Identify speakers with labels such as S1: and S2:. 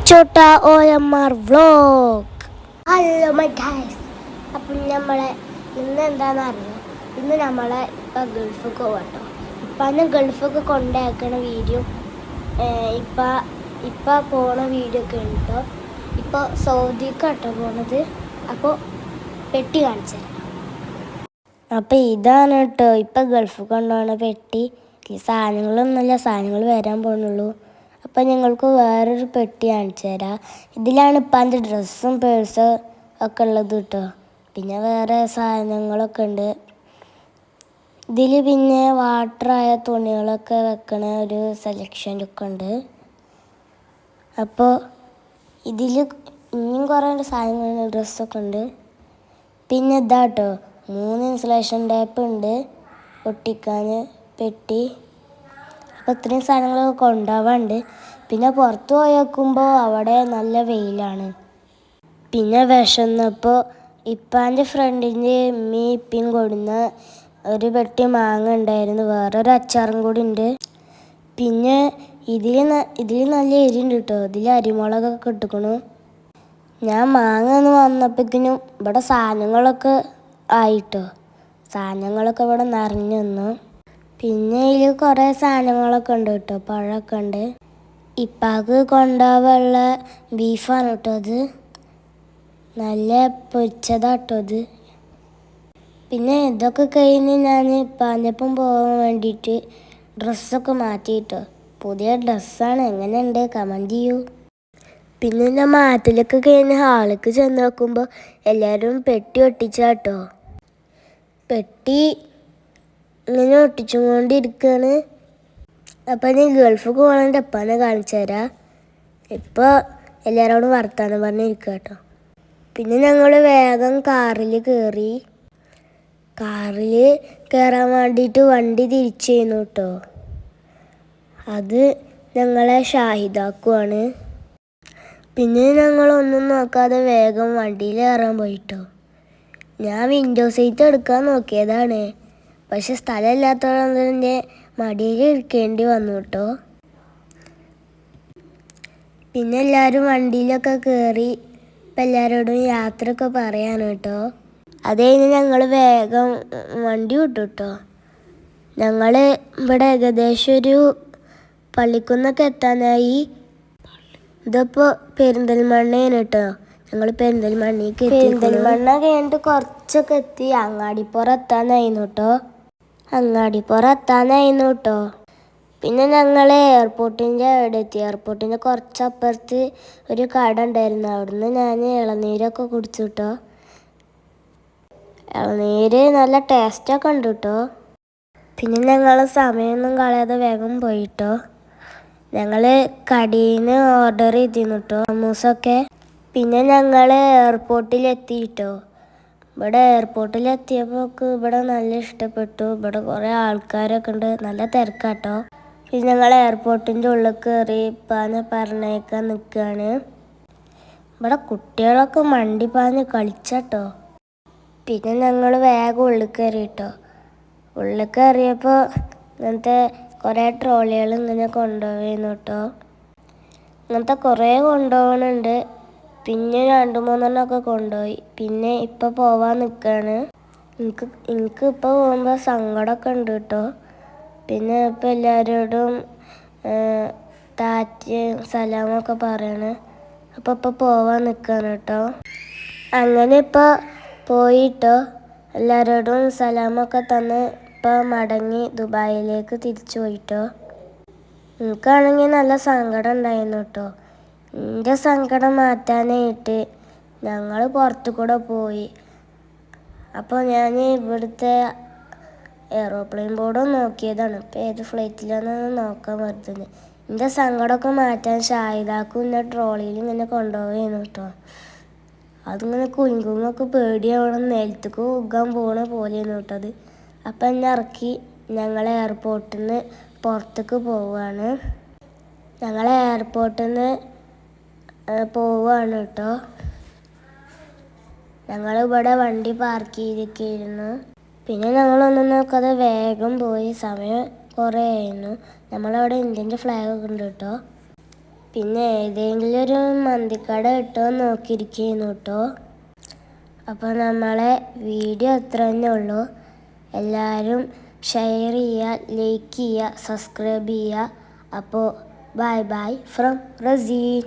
S1: Chota OMR vlog. Hello my guys. അപ്പം നമ്മളെ ഇന്ന് എന്താണെന്ന് അറിയാം. ഇന്ന് നമ്മളെ ഇപ്പം ഗൾഫൊക്കെ പോകട്ടോ. ഇപ്പം ഗൾഫൊക്കെ കൊണ്ടാക്കണ വീഡിയോ ഇപ്പം പോണ വീഡിയോ ഒക്കെ ഉണ്ട് കേട്ടോ. ഇപ്പോൾ സൗദിക്കാട്ടോ പോണത്. അപ്പോൾ പെട്ടി കാണിച്ചു തരാം. അപ്പം ഇതാണ് കേട്ടോ ഇപ്പം ഗൾഫ് കൊണ്ടുപോകണ പെട്ടി. സാധനങ്ങളൊന്നുമില്ല, സാധനങ്ങൾ വരാൻ പോകുന്നുള്ളൂ. അപ്പം ഞങ്ങൾക്ക് വേറൊരു പെട്ടി കാണിച്ചു തരാം. ഇതിലാണ് ഇപ്പം അതിൻ്റെ ഡ്രസ്സും പേഴ്സും ഒക്കെ ഉള്ളത് കേട്ടോ. പിന്നെ വേറെ സാധനങ്ങളൊക്കെ ഉണ്ട്. ഇതിൽ പിന്നെ വാട്ടറായ തുണികളൊക്കെ വെക്കണ ഒരു സെലക്ഷനൊക്കെ ഉണ്ട്. അപ്പോൾ ഇതിൽ ഇനിയും കുറേ സാധനങ്ങൾ ഡ്രസ്സൊക്കെ ഉണ്ട്. പിന്നെ ഇതാട്ടോ 3 ഇൻസുലേഷൻ ടേപ്പ് ഉണ്ട് ഒട്ടിക്കാൻ പെട്ടി. അപ്പോൾ ഇത്രയും സാധനങ്ങൾ കൊണ്ടുപോകാനുണ്ട്. പിന്നെ പുറത്ത് പോയി നോക്കുമ്പോൾ അവിടെ നല്ല വെയിലാണ്. പിന്നെ വിശന്നപ്പോൾ ഇപ്പാൻ്റെ ഫ്രണ്ടിൻ്റെ ഉമ്മയും ഇപ്പയും കൊടുന്ന ഒരു പെട്ടി മാങ്ങ ഉണ്ടായിരുന്നു. വേറൊരു അച്ചാറും കൂടി ഉണ്ട്. പിന്നെ ഇതിൽ നല്ല എരിയുണ്ട് കേട്ടോ. ഇതിൽ അരിമുളകൊക്കെ ഇട്ടുക്കണു. ഞാൻ മാങ്ങ എന്ന് വന്നപ്പോഴത്തേനും ഇവിടെ സാധനങ്ങളൊക്കെ ആയിട്ടോ. സാധനങ്ങളൊക്കെ ഇവിടെ നിറഞ്ഞു വന്നു. പിന്നെ ഇതിൽ കുറേ സാധനങ്ങളൊക്കെ ഉണ്ട് കേട്ടോ. പഴമൊക്കെ ഉണ്ട്. ഇപ്പാക്ക് കൊണ്ടുപോകാനുള്ള ബീഫാണ് കേട്ടോ. അത് നല്ല പൊരിച്ചതാട്ടോ അത്. പിന്നെ ഇതൊക്കെ കഴിഞ്ഞ് ഞാൻ ഇപ്പാൻ്റെ ഒപ്പം പോകാൻ വേണ്ടിയിട്ട് ഡ്രസ്സൊക്കെ മാറ്റിയിട്ടോ. പുതിയ ഡ്രസ്സാണ്. എങ്ങനെയുണ്ട് കമൻറ്റ് ചെയ്യൂ. പിന്നെ ഞാൻ മാറ്റലൊക്കെ കഴിഞ്ഞ് ഹാളിലേക്ക് ചെന്ന് നോക്കുമ്പോൾ എല്ലാവരും പെട്ടി ഒട്ടിച്ചാട്ടോ. പെട്ടി ഇങ്ങനെ ഒട്ടിച്ചുകൊണ്ടിരിക്കുകയാണ്. അപ്പം ഞാൻ ഗൾഫ് പോകണതിൻ്റെ അപ്പാനെ കാണിച്ചു തരാം. ഇപ്പോൾ എല്ലാവരോടും വർത്താനം പറഞ്ഞിരിക്കുക കേട്ടോ. പിന്നെ ഞങ്ങൾ വേഗം കാറിൽ കയറി. കാറിൽ കയറാൻ വേണ്ടിയിട്ട് വണ്ടി തിരിച്ചു ചെയ്യുന്നു കേട്ടോ. അത് ഞങ്ങളെ ഷാഹിദാക്കുവാണ്. പിന്നെ ഞങ്ങളൊന്നും നോക്കാതെ വേഗം വണ്ടിയിൽ കയറാൻ പോയിട്ടോ. ഞാൻ വിൻഡോ സീറ്റ് എടുക്കാൻ നോക്കിയതാണ്. പക്ഷെ സ്ഥലമില്ലാത്തതിൻ്റെ മടിയിൽ ഇരിക്കേണ്ടി വന്നു കേട്ടോ. പിന്നെ എല്ലാവരും വണ്ടിയിലൊക്കെ കയറി. ഇപ്പം എല്ലാവരോടും യാത്രയൊക്കെ പറയാണ് കേട്ടോ. അത് കഴിഞ്ഞ് ഞങ്ങൾ വേഗം വണ്ടി വിട്ടു കേട്ടോ. ഞങ്ങൾ ഇവിടെ ഏകദേശം ഒരു പള്ളിക്കുന്നൊക്കെ എത്താനായി. ഇതിപ്പോൾ പെരിന്തൽമണ്ണയാണ് കേട്ടോ. ഞങ്ങൾ പെരിന്തൽമണ്ണ കഴിഞ്ഞിട്ട് കുറച്ചൊക്കെ എത്തി. അങ്ങാടിപ്പുറം എത്താനായിരുന്നു കേട്ടോ. പിന്നെ ഞങ്ങൾ എയർപോർട്ടിൻ്റെ അവിടെ എത്തി. എയർപോർട്ടിൻ്റെ കുറച്ചപ്പുറത്ത് ഒരു കട ഉണ്ടായിരുന്നു. അവിടുന്ന് ഞാൻ ഇളനീരൊക്കെ കുടിച്ചു കേട്ടോ. ഇളനീര് നല്ല ടേസ്റ്റൊക്കെ ഉണ്ട് കേട്ടോ. പിന്നെ ഞങ്ങൾ സമയമൊന്നും കളയാതെ വേഗം പോയിട്ടോ. ഞങ്ങൾ കടയിൽ നിന്ന് ഓർഡർ ചെയ്തിരുന്നു കേട്ടോ സമൂസൊക്കെ. പിന്നെ ഞങ്ങൾ എയർപോർട്ടിലെത്തിയിട്ടോ. ഇവിടെ എയർപോർട്ടിലെത്തിയപ്പോൾ ഇവിടെ നല്ല ഇഷ്ടപ്പെട്ടു. ഇവിടെ കുറേ ആൾക്കാരൊക്കെ ഉണ്ട്. നല്ല തിരക്കാട്ടോ. പിന്നെ ഞങ്ങൾ എയർപോർട്ടിൻ്റെ ഉള്ളിൽ കയറി പാഞ്ഞ് പറഞ്ഞേക്കാൻ നിൽക്കുകയാണ്. ഇവിടെ കുട്ടികളൊക്കെ മണ്ടി പാഞ്ഞ് കളിച്ചാട്ടോ. പിന്നെ ഞങ്ങൾ വേഗം ഉള്ളിൽ കയറിയിട്ടോ. ഉള്ളിൽ കയറിയപ്പോൾ ഇങ്ങനത്തെ കുറേ ട്രോളികൾ ഇങ്ങനെ കൊണ്ടുപോയിരുന്നു കേട്ടോ. ഇങ്ങനത്തെ കുറേ കൊണ്ടുപോകുന്നുണ്ട്. പിന്നെ 2-3 കൊണ്ടുപോയി. പിന്നെ ഇപ്പം പോവാൻ നിൽക്കുകയാണ്. എനിക്ക് ഇപ്പോൾ പോകുമ്പോൾ സങ്കടമൊക്കെ ഉണ്ട് കേട്ടോ. പിന്നെ ഇപ്പം എല്ലാവരോടും താറ്റയും സലാമൊക്കെ പറയണ്. അപ്പോൾ പോവാൻ നിൽക്കുകയാണ് കേട്ടോ. അങ്ങനെ ഇപ്പോൾ പോയിട്ടോ. എല്ലാവരോടും സലാമൊക്കെ തന്ന് ഇപ്പോൾ മടങ്ങി ദുബായിലേക്ക് തിരിച്ചു പോയിട്ടോ. എനിക്കാണെങ്കിൽ നല്ല സങ്കടം ഉണ്ടായിരുന്നു കേട്ടോ. എൻ്റെ സങ്കടം മാറ്റാനായിട്ട് ഞങ്ങൾ പുറത്തു കൂടെ പോയി. അപ്പോൾ ഞാൻ ഇവിടുത്തെ എയ്റോപ്ലെയിൻ ബോർഡ് നോക്കിയതാണ്. ഇപ്പോൾ ഏത് ഫ്ലൈറ്റിലാണെന്ന് നോക്കാൻ പറ്റുന്നത്. എൻ്റെ സങ്കടമൊക്കെ മാറ്റാൻ ഷാഹിദാക്കും എൻ്റെ ട്രോളിയിൽ ഇങ്ങനെ കൊണ്ടുപോകുന്നു കേട്ടോ. അതിങ്ങനെ കുഞ്ഞുങ്ങൾക്ക് പേടിയാവണം. നിലത്തേക്ക് ഉഗ്ഗാൻ പോകണ പോലെയാണ് കേട്ടത്. അപ്പം എന്നെ ഇറക്കി ഞങ്ങൾ എയർപോർട്ടിൽ നിന്ന് പുറത്തേക്ക് പോവുകയാണ്. ഞങ്ങൾ എയർപോർട്ടിൽ നിന്ന് പോവുകയാണ് കേട്ടോ. ഞങ്ങളിവിടെ വണ്ടി പാർക്ക് ചെയ്തിരിക്കുന്നു. പിന്നെ ഞങ്ങളൊന്നും നോക്കാതെ വേഗം പോയി. സമയം കുറേ ആയിരുന്നു. നമ്മളവിടെ ഇന്ത്യൻ്റെ ഫ്ലാഗ് ഒക്കെ ഉണ്ട് കേട്ടോ. പിന്നെ ഏതെങ്കിലും ഒരു മന്തിക്കട കിട്ടുമോ നോക്കിയിരിക്കുന്നു കേട്ടോ. അപ്പോൾ നമ്മളെ വീഡിയോ അത്ര തന്നെ ഉള്ളൂ. എല്ലാവരും ഷെയർ ചെയ്യുക, ലൈക്ക് ചെയ്യുക, സബ്സ്ക്രൈബ് ചെയ്യുക. അപ്പോൾ ബൈ ബൈ ഫ്രം റസീൻ.